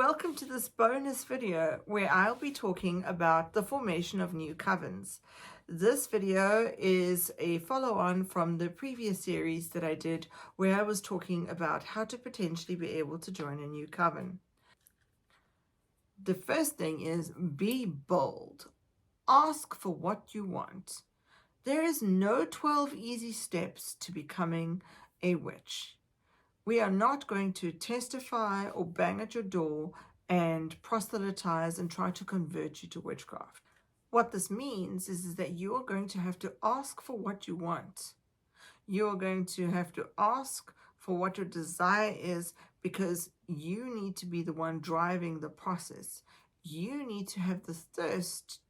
welcome to this bonus video where I'll be talking about the formation of new covens. This video is a follow-on from the previous series that I did where I was talking about how to potentially be able to join a new coven. The first thing is be bold. Ask for what you want. There is no 12 easy steps to becoming a witch. We are not going to testify or bang at your door and proselytize and try to convert you to witchcraft. What this means is that you are going to have to ask for what you want. You are going to have to ask for what your desire is because you need to be the one driving the process. You need to have the thirst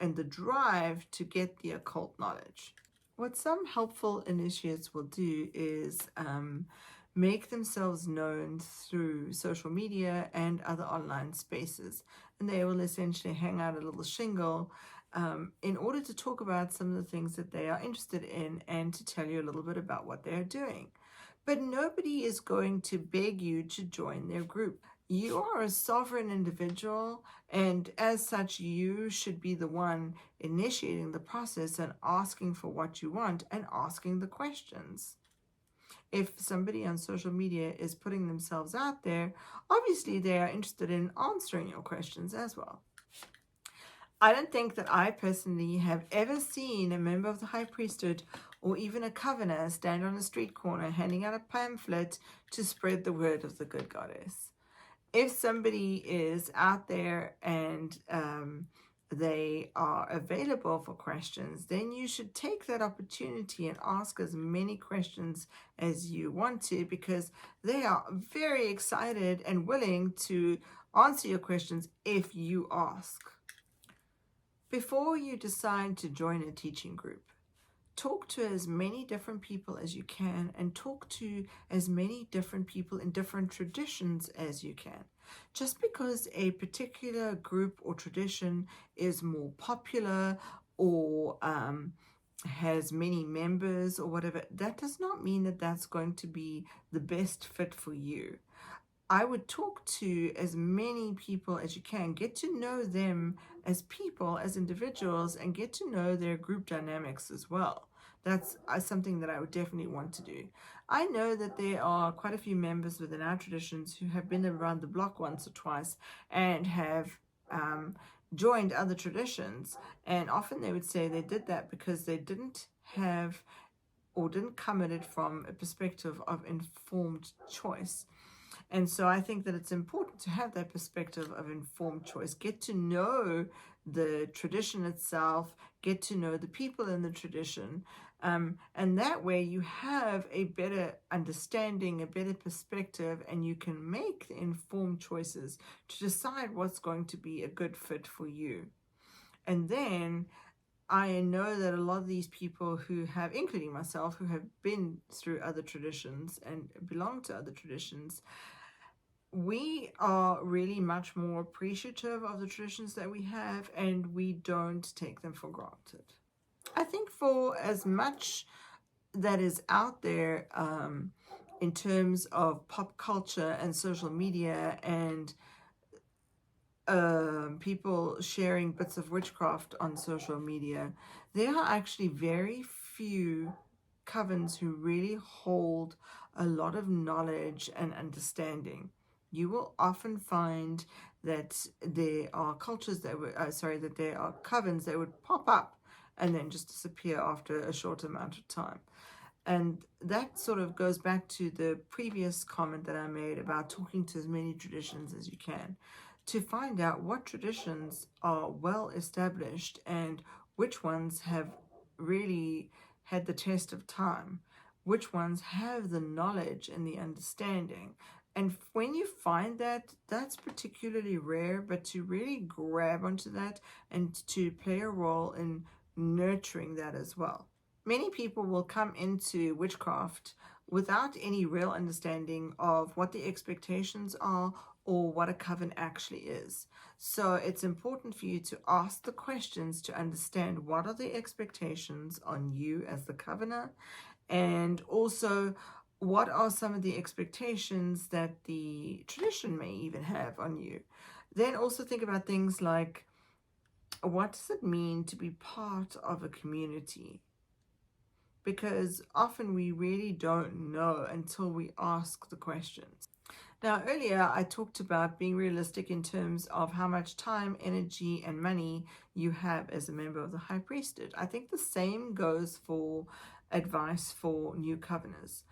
and the drive to get the occult knowledge. What some helpful initiates will do is make themselves known through social media and other online spaces. And they will essentially hang out a little shingle in order to talk about some of the things that they are interested in and to tell you a little bit about what they're doing. But nobody is going to beg you to join their group. You are a sovereign individual, and as such, you should be the one initiating the process and asking for what you want and asking the questions. If somebody on social media is putting themselves out there, obviously they are interested in answering your questions as well. I don't think that I personally have ever seen a member of the high priesthood or even a covener stand on a street corner handing out a pamphlet to spread the word of the good goddess. If somebody is out there and they are available for questions, then you should take that opportunity and ask as many questions as you want to, because they are very excited and willing to answer your questions if you ask. Before you decide to join a teaching group, talk to as many different people as you can and talk to as many different people in different traditions as you can. Just because a particular group or tradition is more popular or has many members or whatever, that does not mean that that's going to be the best fit for you. I would talk to as many people as you can, get to know them as people, as individuals, and get to know their group dynamics as well. That's something that I would definitely want to do. I know that there are quite a few members within our traditions who have been around the block once or twice and have joined other traditions, and often they would say they did that because they didn't have or didn't come at it from a perspective of informed choice. And so I think that it's important to have that perspective of informed choice. Get to know the tradition itself, get to know the people in the tradition, and that way you have a better understanding, a better perspective, and you can make the informed choices to decide what's going to be a good fit for you. And then I know that a lot of these people who have, including myself, who have been through other traditions and belong to other traditions, we are really much more appreciative of the traditions that we have, and we don't take them for granted. I think for as much that is out there in terms of pop culture and social media and people sharing bits of witchcraft on social media, there are actually very few covens who really hold a lot of knowledge and understanding. You will often find that there are cultures that would, that there are covens that would pop up and then just disappear after a short amount of time. And that sort of goes back to the previous comment that I made about talking to as many traditions as you can to find out what traditions are well established and which ones have really had the test of time, which ones have the knowledge and the understanding. And when you find that, that's particularly rare, but to really grab onto that and to play a role in nurturing that as well. Many people will come into witchcraft without any real understanding of what the expectations are or what a coven actually is. So it's important for you to ask the questions to understand what are the expectations on you as the covener, and also what are some of the expectations that the tradition may even have on you? Then also think about things like, what does it mean to be part of a community? Because often we really don't know until we ask the questions. Now, earlier I talked about being realistic in terms of how much time, energy, and money you have as a member of the High Priesthood. I think the same goes for advice for new Coveners.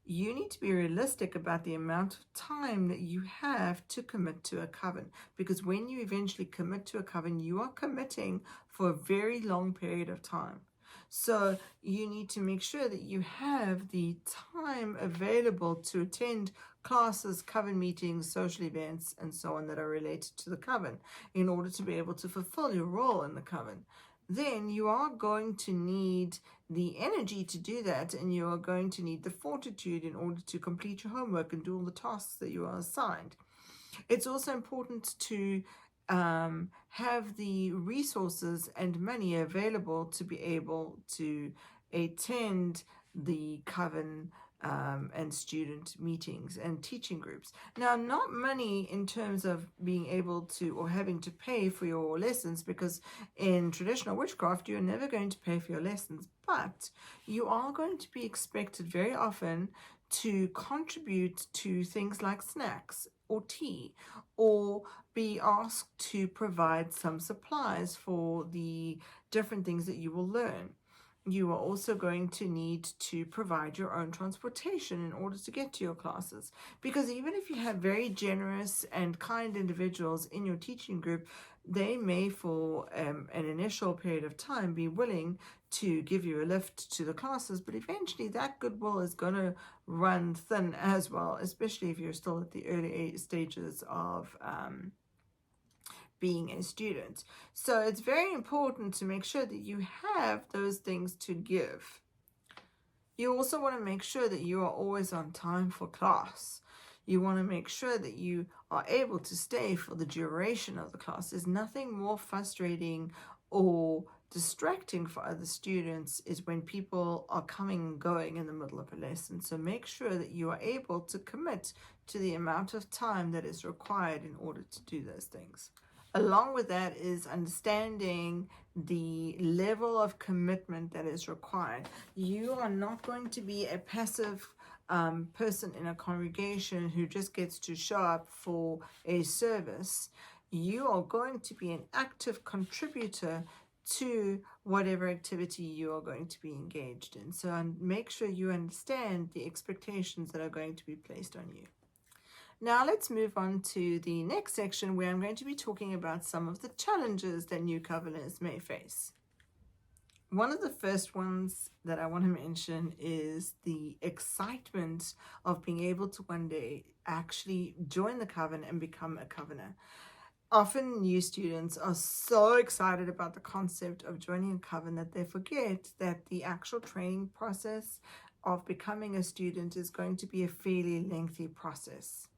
You need to be realistic about the amount of time that you have to commit to a coven, because when you eventually commit to a coven, you are committing for a very long period of time. So you need to make sure that you have the time available to attend classes, coven meetings, social events, and so on that are related to the coven in order to be able to fulfill your role in the coven. Then you are going to need the energy to do that, and you are going to need the fortitude in order to complete your homework and do all the tasks that you are assigned. It's also important to have the resources and money available to be able to attend the coven and student meetings and teaching groups. Now, not money in terms of being able to or having to pay for your lessons, because in traditional witchcraft you're never going to pay for your lessons, but you are going to be expected very often to contribute to things like snacks or tea, or be asked to provide some supplies for the different things that you will learn. You are also going to need to provide your own transportation in order to get to your classes, because even if you have very generous and kind individuals in your teaching group, they may for an initial period of time be willing to give you a lift to the classes, but eventually that goodwill is going to run thin as well, especially if you're still at the early stages of being a student. So it's very important to make sure that you have those things to give. You also want to make sure that you are always on time for class. You want to make sure that you are able to stay for the duration of the class. There's nothing more frustrating or distracting for other students is when people are coming and going in the middle of a lesson. So make sure that you are able to commit to the amount of time that is required in order to do those things. Along with that is understanding the level of commitment that is required. You are not going to be a passive person in a congregation who just gets to show up for a service. You are going to be an active contributor to whatever activity you are going to be engaged in. So make sure you understand the expectations that are going to be placed on you. Now let's move on to the next section, where I'm going to be talking about some of the challenges that new Coveners may face. One of the first ones that I want to mention is the excitement of being able to one day actually join the coven and become a Covener. Often new students are so excited about the concept of joining a coven that they forget that the actual training process of becoming a student is going to be a fairly lengthy process.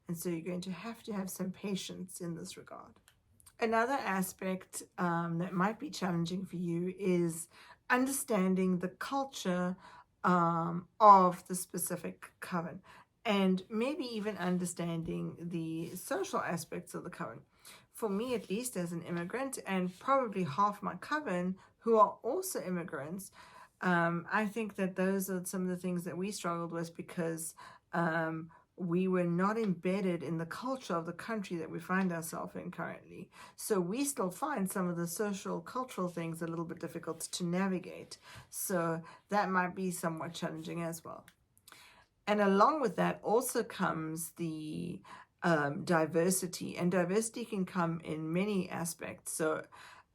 And so you're going to have some patience in this regard. Another aspect that might be challenging for you is understanding the culture of the specific coven, and maybe even understanding the social aspects of the coven. For me, at least, as an immigrant, and probably half my coven who are also immigrants, I think that those are some of the things that we struggled with, because we were not embedded in the culture of the country that we find ourselves in currently. So we still find some of the social, cultural things a little bit difficult to navigate. So that might be somewhat challenging as well. And along with that also comes the diversity. And diversity can come in many aspects. So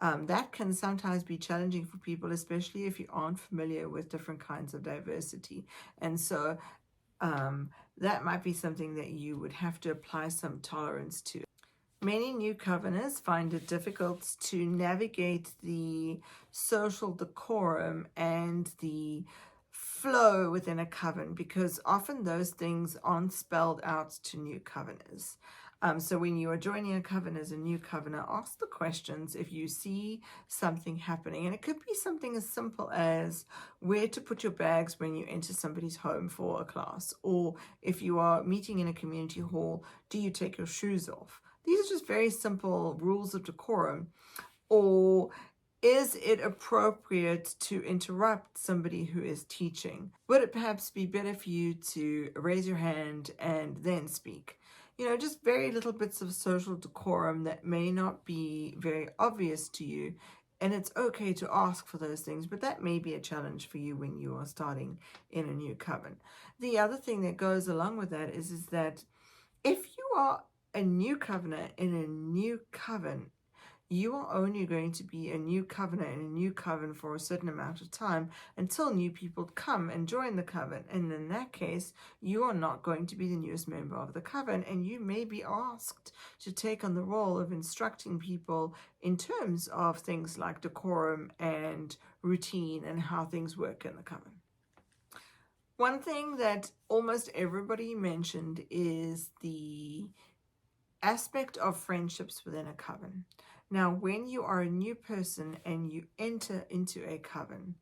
that can sometimes be challenging for people, especially if you aren't familiar with different kinds of diversity. And so that might be something that you would have to apply some tolerance to. Many new Coveners find it difficult to navigate the social decorum and the flow within a coven, because often those things aren't spelled out to new Coveners. So when you are joining a coven as a new covener, ask the questions if you see something happening. And it could be something as simple as where to put your bags when you enter somebody's home for a class. Or if you are meeting in a community hall, do you take your shoes off? These are just very simple rules of decorum. Or is it appropriate to interrupt somebody who is teaching? Would it perhaps be better for you to raise your hand and then speak? Just very little bits of social decorum that may not be very obvious to you. And it's okay to ask for those things, but that may be a challenge for you when you are starting in a new coven. The other thing that goes along with that is that if you are a new covener in a new coven, you are only going to be a new covener in a new coven for a certain amount of time until new people come and join the coven. And in that case, you are not going to be the newest member of the coven, and you may be asked to take on the role of instructing people in terms of things like decorum and routine and how things work in the coven. One thing that almost everybody mentioned is the aspect of friendships within a coven. Now, when you are a new person and you enter into a coven,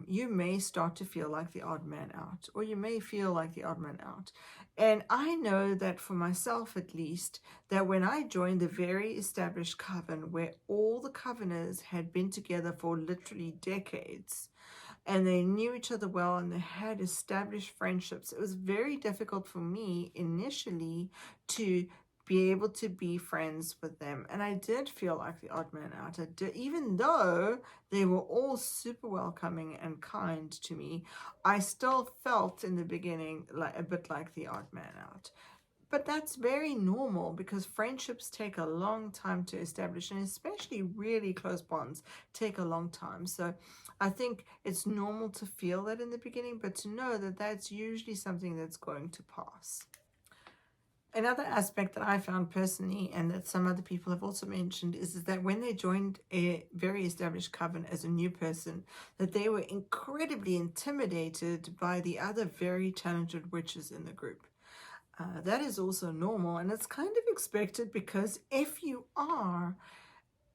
you may start to feel like the odd man out, or you may feel like the odd man out. And I know that for myself, at least, that when I joined the very established coven where all the coveners had been together for literally decades, and they knew each other well and they had established friendships, it was very difficult for me initially to be able to be friends with them. And I did feel like the odd man out. Even though they were all super welcoming and kind to me, I still felt in the beginning like a bit like the odd man out. But that's very normal because friendships take a long time to establish, and especially really close bonds take a long time. So I think it's normal to feel that in the beginning, but to know that that's usually something that's going to pass. Another aspect that I found personally, and that some other people have also mentioned, is that when they joined a very established coven as a new person, that they were incredibly intimidated by the other very talented witches in the group. That is also normal, and it's kind of expected because if you are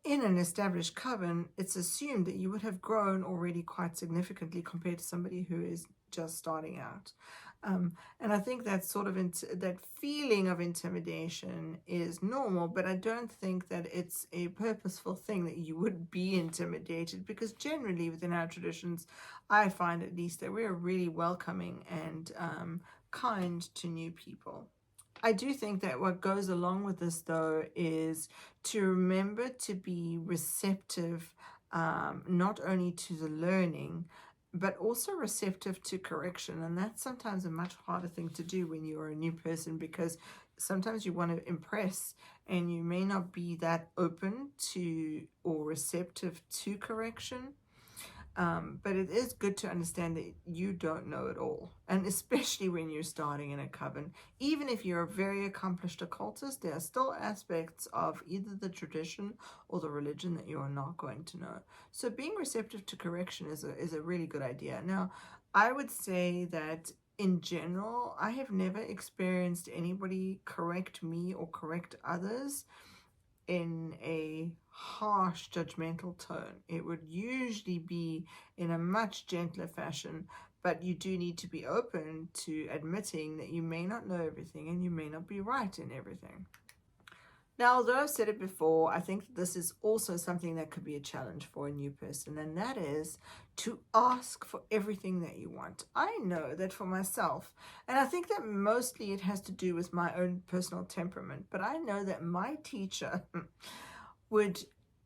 in an established coven, it's assumed that you would have grown already quite significantly compared to somebody who is just starting out. And I think that sort of that feeling of intimidation is normal, but I don't think that it's a purposeful thing that you would be intimidated, because generally within our traditions, I find at least that we're really welcoming and kind to new people. I do think that what goes along with this, though, is to remember to be receptive, not only to the learning, but also receptive to correction. And that's sometimes a much harder thing to do when you're a new person, because sometimes you want to impress and you may not be that open to or receptive to correction. But it is good to understand that you don't know it all. And especially when you're starting in a coven, even if you're a very accomplished occultist, there are still aspects of either the tradition or the religion that you are not going to know. So being receptive to correction is a really good idea. Now, I would say that in general, I have never experienced anybody correct me or correct others in a harsh judgmental tone. It would usually be in a much gentler fashion, but you do need to be open to admitting that you may not know everything and you may not be right in everything. Now, although I've said it before, I think that this is also something that could be a challenge for a new person, and that is to ask for everything that you want. I know that for myself, and I think that mostly it has to do with my own personal temperament, but I know that my teacher would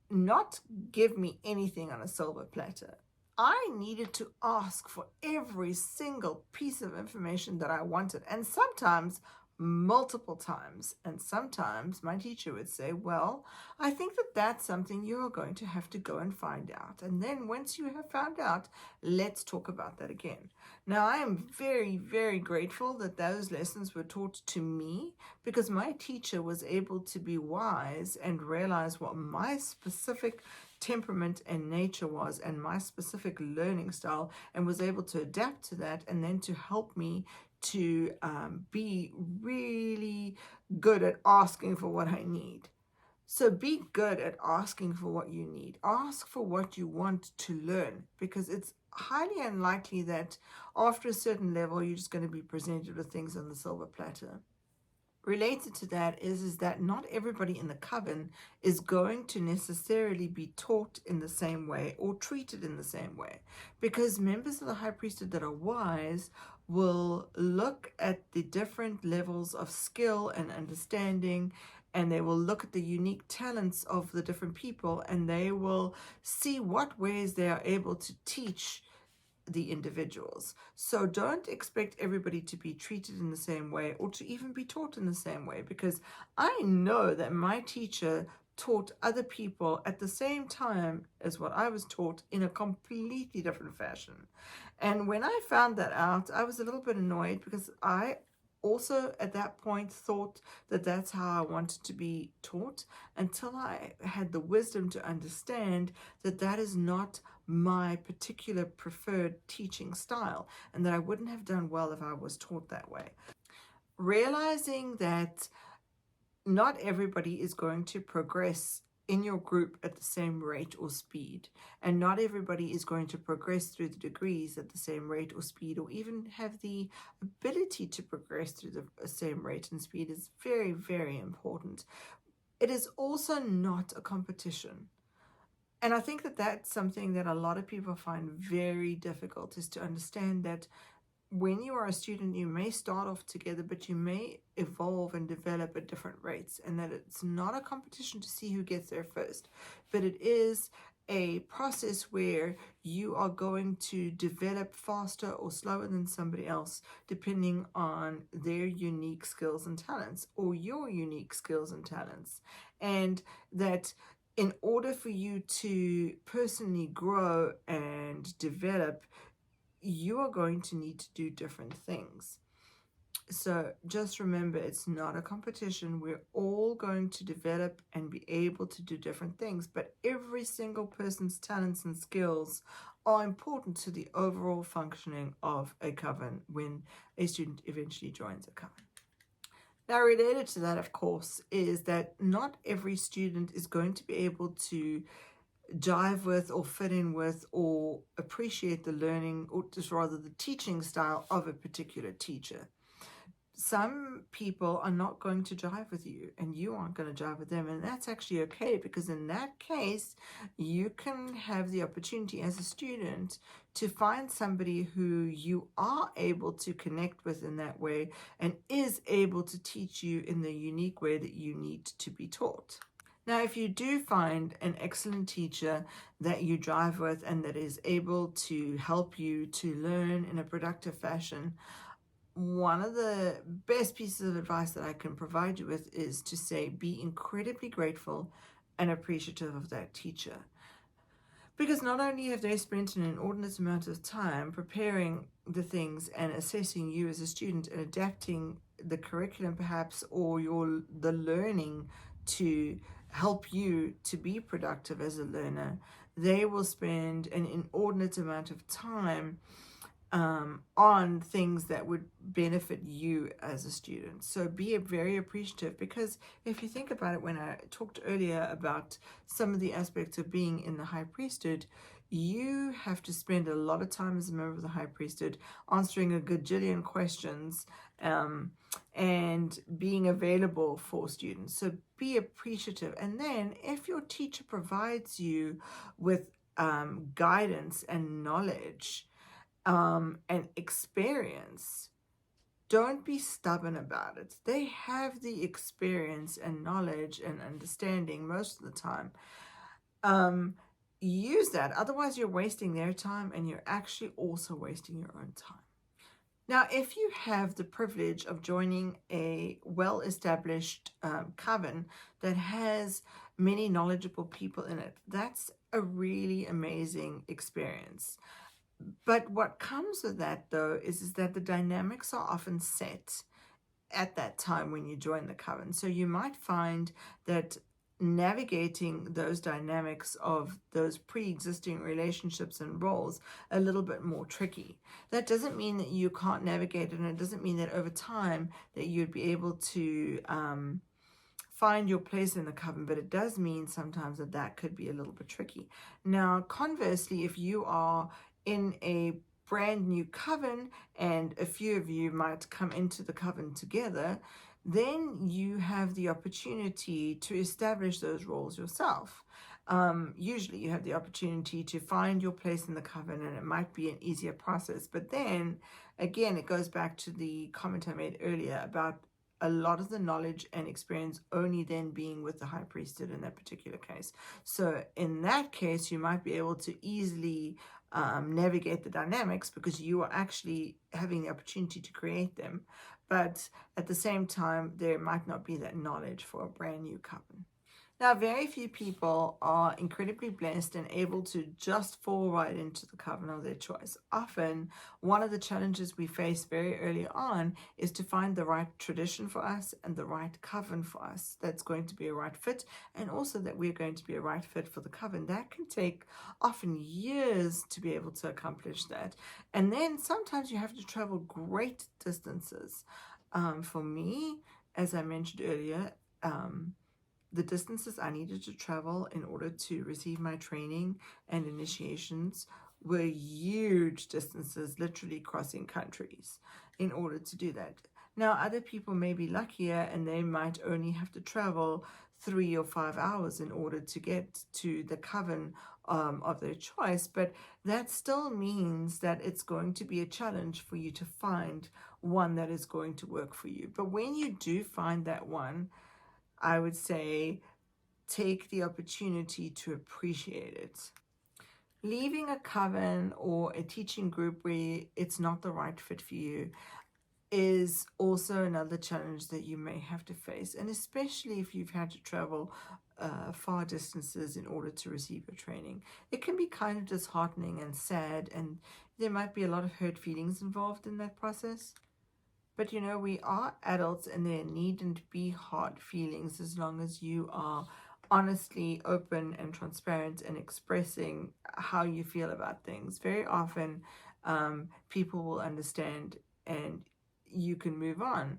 not give me anything on a silver platter. I needed to ask for every single piece of information that I wanted, and sometimes multiple times. And sometimes my teacher would say, well, I think that that's something you're going to have to go and find out. And then once you have found out, let's talk about that again. Now, I am very, very grateful that those lessons were taught to me, because my teacher was able to be wise and realize what my specific temperament and nature was and my specific learning style, and was able to adapt to that and then to help me to be really good at asking for what I need. So be good at asking for what you need. Ask for what you want to learn, because it's highly unlikely that after a certain level you're just going to be presented with things on the silver platter. Related to that is that not everybody in the coven is going to necessarily be taught in the same way or treated in the same way, because members of the high priesthood that are wise will look at the different levels of skill and understanding, and they will look at the unique talents of the different people, and they will see what ways they are able to teach the individuals. So don't expect everybody to be treated in the same way or to even be taught in the same way, because I know that my teacher taught other people at the same time as what I was taught in a completely different fashion. And when I found that out, I was a little bit annoyed, because I also at that point thought that that's how I wanted to be taught, until I had the wisdom to understand that that is not my particular preferred teaching style, and that I wouldn't have done well if I was taught that way. Realizing that not everybody is going to progress in your group at the same rate or speed, and not everybody is going to progress through the degrees at the same rate or speed, or even have the ability to progress through the same rate and speed, is very, very important. It is also not a competition. And I think that that's something that a lot of people find very difficult, is to understand that when you are a student, you may start off together, but you may evolve and develop at different rates, and that it's not a competition to see who gets there first, but it is a process where you are going to develop faster or slower than somebody else, depending on their unique skills and talents, or your unique skills and talents. And that in order for you to personally grow and develop, you are going to need to do different things. So just remember, it's not a competition. We're all going to develop and be able to do different things, but every single person's talents and skills are important to the overall functioning of a coven when a student eventually joins a coven. Now, related to that, of course, is that not every student is going to be able to jive with or fit in with or appreciate the learning, or just rather the teaching style of a particular teacher. Some people are not going to jive with you, and you aren't going to jive with them, and that's actually okay, because in that case you can have the opportunity as a student to find somebody who you are able to connect with in that way, and is able to teach you in the unique way that you need to be taught. Now, if you do find an excellent teacher that you drive with and that is able to help you to learn in a productive fashion, one of the best pieces of advice that I can provide you with is to say, be incredibly grateful and appreciative of that teacher. Because not only have they spent an inordinate amount of time preparing the things and assessing you as a student and adapting the curriculum perhaps, or the learning to help you to be productive as a learner, they will spend an inordinate amount of time on things that would benefit you as a student. So be very appreciative, because if you think about it, when I talked earlier about some of the aspects of being in the high priesthood, you have to spend a lot of time as a member of the high priesthood answering a gajillion questions and being available for students. So be appreciative. And then if your teacher provides you with guidance and knowledge and experience, don't be stubborn about it. They have the experience and knowledge and understanding most of the time. Use that. Otherwise, you're wasting their time, and you're actually also wasting your own time. Now, if you have the privilege of joining a well-established coven that has many knowledgeable people in it, that's a really amazing experience. But what comes with that, though, is that the dynamics are often set at that time when you join the coven. So you might find that navigating those dynamics of those pre-existing relationships and roles a little bit more tricky. That doesn't mean that you can't navigate it, and it doesn't mean that over time that you'd be able to find your place in the coven, but it does mean sometimes that that could be a little bit tricky. Now, conversely, if you are in a brand new coven and a few of you might come into the coven together, then you have the opportunity to establish those roles yourself. Usually you have the opportunity to find your place in the coven, and it might be an easier process. But then again, it goes back to the comment I made earlier about a lot of the knowledge and experience only then being with the high priesthood in that particular case. So in that case, you might be able to easily navigate the dynamics because you are actually having the opportunity to create them. But at the same time, there might not be that knowledge for a brand new coven. Now, very few people are incredibly blessed and able to just fall right into the coven of their choice. Often, one of the challenges we face very early on is to find the right tradition for us and the right coven for us that's going to be a right fit, and also that we're going to be a right fit for the coven. That can take often years to be able to accomplish that. And then sometimes you have to travel great distances. For me, as I mentioned earlier, the distances I needed to travel in order to receive my training and initiations were huge distances, literally crossing countries in order to do that. Now, other people may be luckier and they might only have to travel 3 or 5 hours in order to get to the coven of their choice, but that still means that it's going to be a challenge for you to find one that is going to work for you. But when you do find that one, I would say take the opportunity to appreciate it. Leaving a coven or a teaching group where it's not the right fit for you is also another challenge that you may have to face, and especially if you've had to travel far distances in order to receive your training. It can be kind of disheartening and sad, and there might be a lot of hurt feelings involved in that process. But you know, we are adults and there needn't be hard feelings as long as you are honestly open and transparent and expressing how you feel about things. Very often, people will understand and you can move on.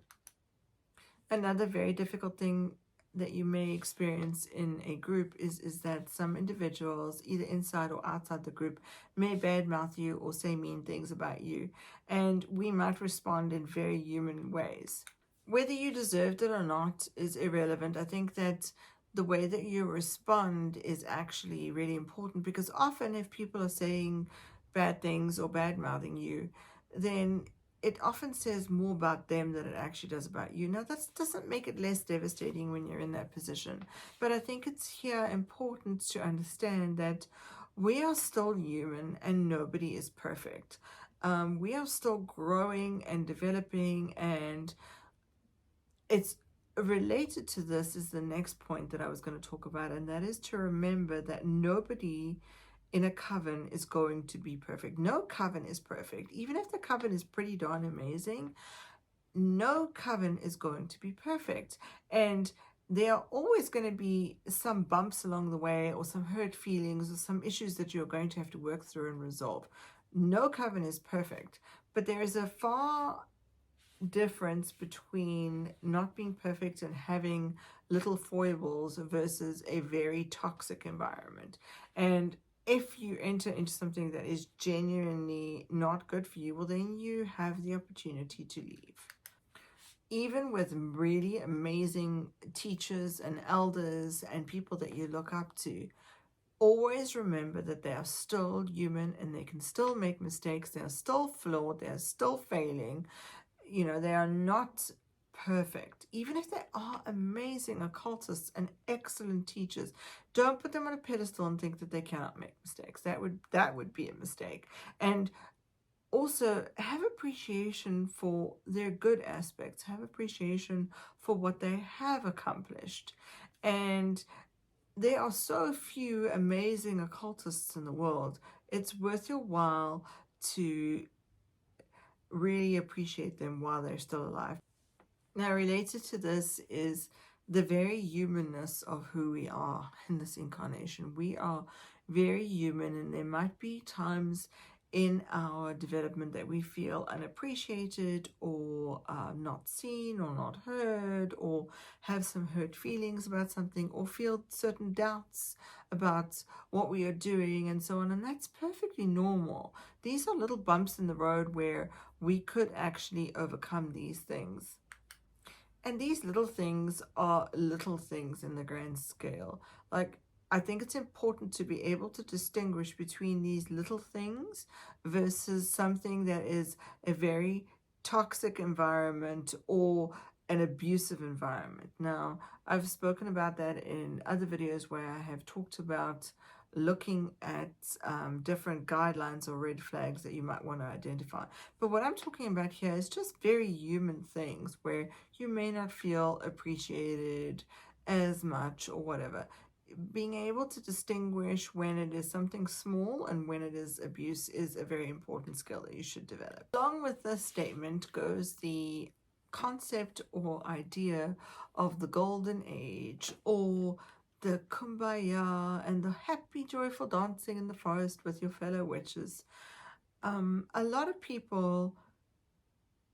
Another very difficult thing that you may experience in a group is that some individuals, either inside or outside the group, may badmouth you or say mean things about you, and we might respond in very human ways. Whether you deserved it or not is irrelevant. I think that the way that you respond is actually really important, because often if people are saying bad things or badmouthing you, then it often says more about them than it actually does about you. Now, that doesn't make it less devastating when you're in that position, but I think it's here important to understand that we are still human and nobody is perfect. We are still growing and developing, and it's related to this is the next point that I was going to talk about, and that is to remember that nobody in a coven is going to be perfect. No coven is perfect. Even if the coven is pretty darn amazing, no coven is going to be perfect. And there are always going to be some bumps along the way, or some hurt feelings, or some issues that you're going to have to work through and resolve. No coven is perfect, but there is a far difference between not being perfect and having little foibles versus a very toxic environment. And if you enter into something that is genuinely not good for you, well, then you have the opportunity to leave. Even with really amazing teachers and elders and people that you look up to, always remember that they are still human and they can still make mistakes. They are still flawed. They are still failing. You know, they are not perfect. Even if they are amazing occultists and excellent teachers, don't put them on a pedestal and think that they cannot make mistakes. That would be a mistake. And also have appreciation for their good aspects. Have appreciation for what they have accomplished. And there are so few amazing occultists in the world. It's worth your while to really appreciate them while they're still alive. Now, related to this is the very humanness of who we are in this incarnation. We are very human, and there might be times in our development that we feel unappreciated or not seen or not heard, or have some hurt feelings about something, or feel certain doubts about what we are doing and so on, and that's perfectly normal. These are little bumps in the road where we could actually overcome these things. And these little things are little things in the grand scale. Like, I think it's important to be able to distinguish between these little things versus something that is a very toxic environment or an abusive environment. Now, I've spoken about that in other videos where I have talked about looking at different guidelines or red flags that you might want to identify. But what I'm talking about here is just very human things where you may not feel appreciated as much or whatever. Being able to distinguish when it is something small and when it is abuse is a very important skill that you should develop. Along with this statement goes the concept or idea of the golden age, or the kumbaya and the happy joyful dancing in the forest with your fellow witches. A lot of people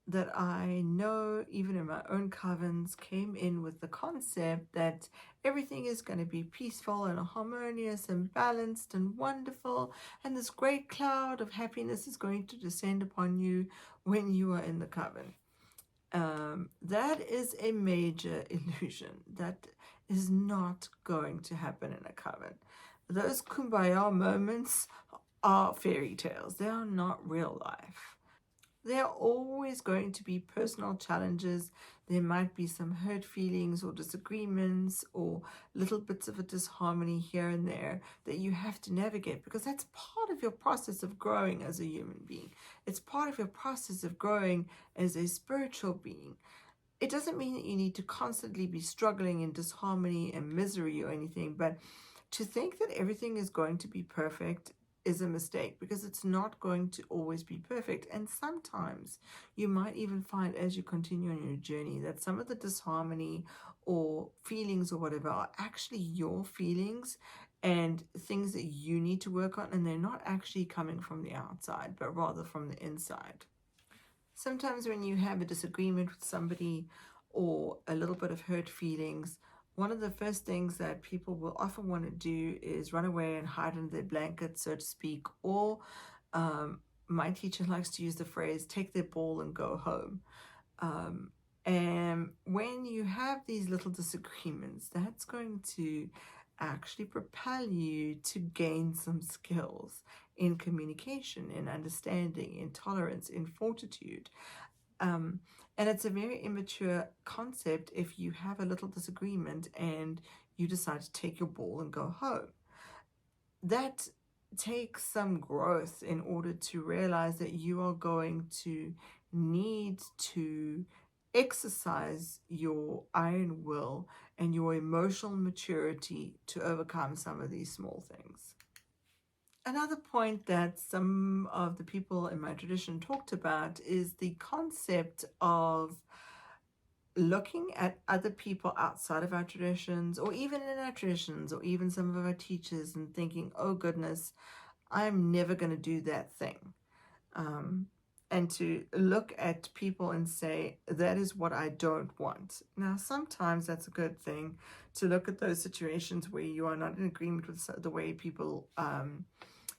that I know, even in my own covens, came in with the concept that everything is going to be peaceful and harmonious and balanced and wonderful, and this great cloud of happiness is going to descend upon you when you are in the coven. That is a major illusion. That is not going to happen in a coven. Those kumbaya moments are fairy tales. They are not real life. There are always going to be personal challenges. There might be some hurt feelings or disagreements or little bits of a disharmony here and there that you have to navigate, because that's part of your process of growing as a human being. It's part of your process of growing as a spiritual being. It doesn't mean that you need to constantly be struggling in disharmony and misery or anything, but to think that everything is going to be perfect is a mistake, because it's not going to always be perfect. And sometimes you might even find, as you continue on your journey, that some of the disharmony or feelings or whatever are actually your feelings and things that you need to work on, and they're not actually coming from the outside, but rather from the inside. Sometimes when you have a disagreement with somebody or a little bit of hurt feelings, one of the first things that people will often want to do is run away and hide under their blanket, so to speak, or my teacher likes to use the phrase, take their ball and go home. And when you have these little disagreements, that's going to actually propel you to gain some skills in communication, in understanding, in tolerance, in fortitude. And it's a very immature concept if you have a little disagreement and you decide to take your ball and go home. That takes some growth in order to realize that you are going to need to exercise your iron will and your emotional maturity to overcome some of these small things. Another point that some of the people in my tradition talked about is the concept of looking at other people outside of our traditions, or even in our traditions, or even some of our teachers, and thinking, oh goodness, I'm never going to do that thing. And to look at people and say, that is what I don't want. Now, sometimes that's a good thing, to look at those situations where you are not in agreement with the way people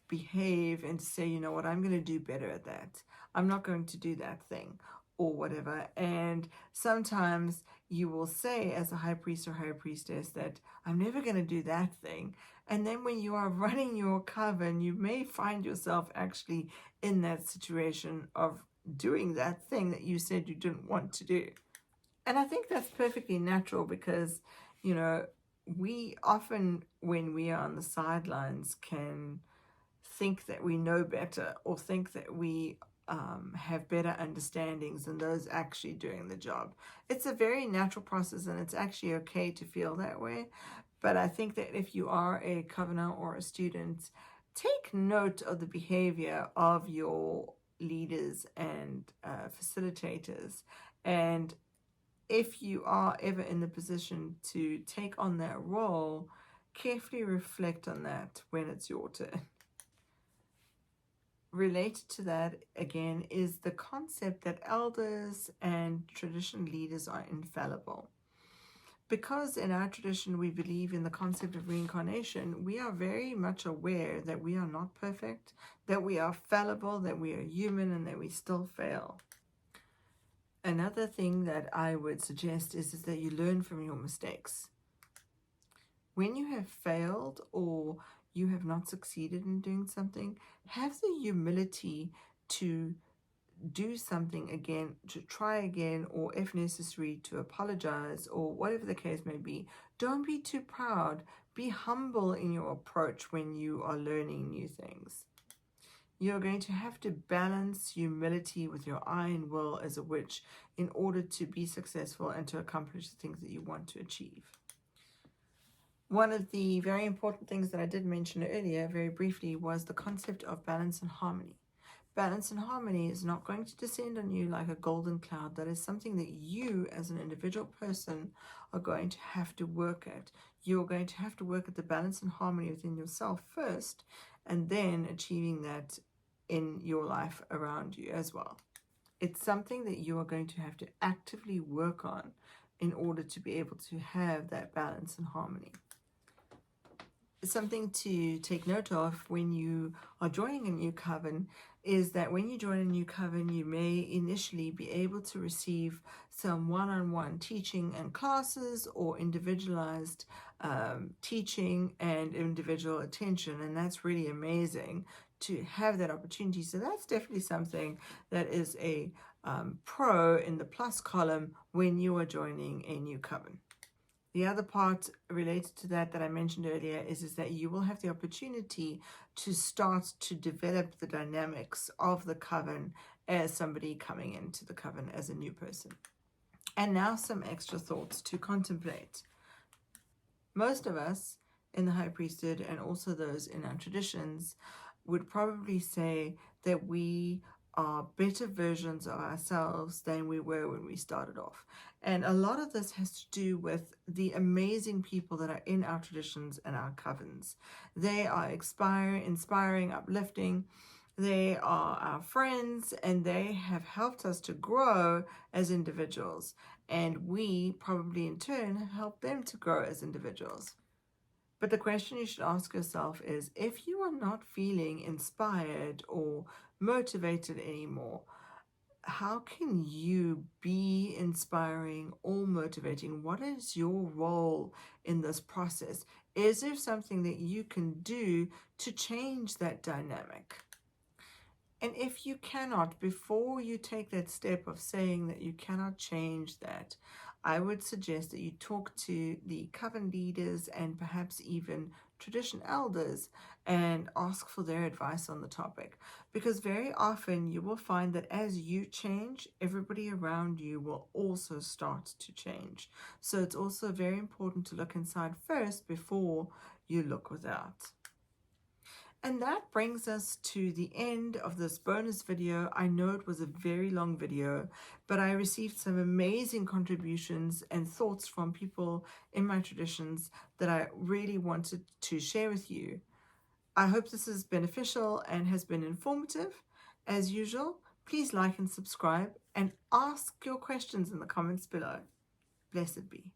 behave, and to say, you know what, I'm going to do better at that. I'm not going to do that thing or whatever. And sometimes you will say, as a high priest or high priestess, that I'm never going to do that thing. And then when you are running your coven, you may find yourself actually in that situation of doing that thing that you said you didn't want to do. And I think that's perfectly natural, because, you know, we often, when we are on the sidelines, can think that we know better, or think that we have better understandings than those actually doing the job. It's a very natural process, and it's actually okay to feel that way. But I think that if you are a covener or a student, take note of the behavior of your leaders and facilitators, and if you are ever in the position to take on that role, carefully reflect on that when it's your turn. Related to that, again, is the concept that elders and tradition leaders are infallible. Because in our tradition we believe in the concept of reincarnation, we are very much aware that we are not perfect, that we are fallible, that we are human, and that we still fail. Another thing that I would suggest is that you learn from your mistakes. When you have failed or you have not succeeded in doing something, have the humility to do something again, to try again, or if necessary, to apologize, or whatever the case may be. Don't be too proud. Be humble in your approach when you are learning new things. You're going to have to balance humility with your iron will as a witch in order to be successful and to accomplish the things that you want to achieve. One of the very important things that I did mention earlier, very briefly, was the concept of balance and harmony. Balance and harmony is not going to descend on you like a golden cloud. That is something that you as an individual person are going to have to work at. You're going to have to work at the balance and harmony within yourself first, and then achieving that in your life around you as well. It's something that you are going to have to actively work on in order to be able to have that balance and harmony. Something to take note of when you are joining a new coven is that when you join a new coven, you may initially be able to receive some one-on-one teaching and classes, or individualized teaching and individual attention, and that's really amazing to have that opportunity. So that's definitely something that is a pro in the plus column when you are joining a new coven. The other part related to that I mentioned earlier is that you will have the opportunity to start to develop the dynamics of the coven as somebody coming into the coven as a new person. And now some extra thoughts to contemplate. Most of us in the High Priesthood, and also those in our traditions, would probably say that we are better versions of ourselves than we were when we started off. And a lot of this has to do with the amazing people that are in our traditions and our covens. They are inspiring, uplifting. They are our friends, and they have helped us to grow as individuals. And we probably in turn have helped them to grow as individuals. But the question you should ask yourself is, if you are not feeling inspired or motivated anymore, how can you be inspiring or motivating? What is your role in this process? Is there something that you can do to change that dynamic? And if you cannot, before you take that step of saying that you cannot change that, I would suggest that you talk to the coven leaders and perhaps even tradition elders and ask for their advice on the topic. Because very often you will find that as you change, everybody around you will also start to change. So it's also very important to look inside first before you look without. And that brings us to the end of this bonus video. I know it was a very long video, but I received some amazing contributions and thoughts from people in my traditions that I really wanted to share with you. I hope this is beneficial and has been informative. As usual, please like and subscribe and ask your questions in the comments below. Blessed be.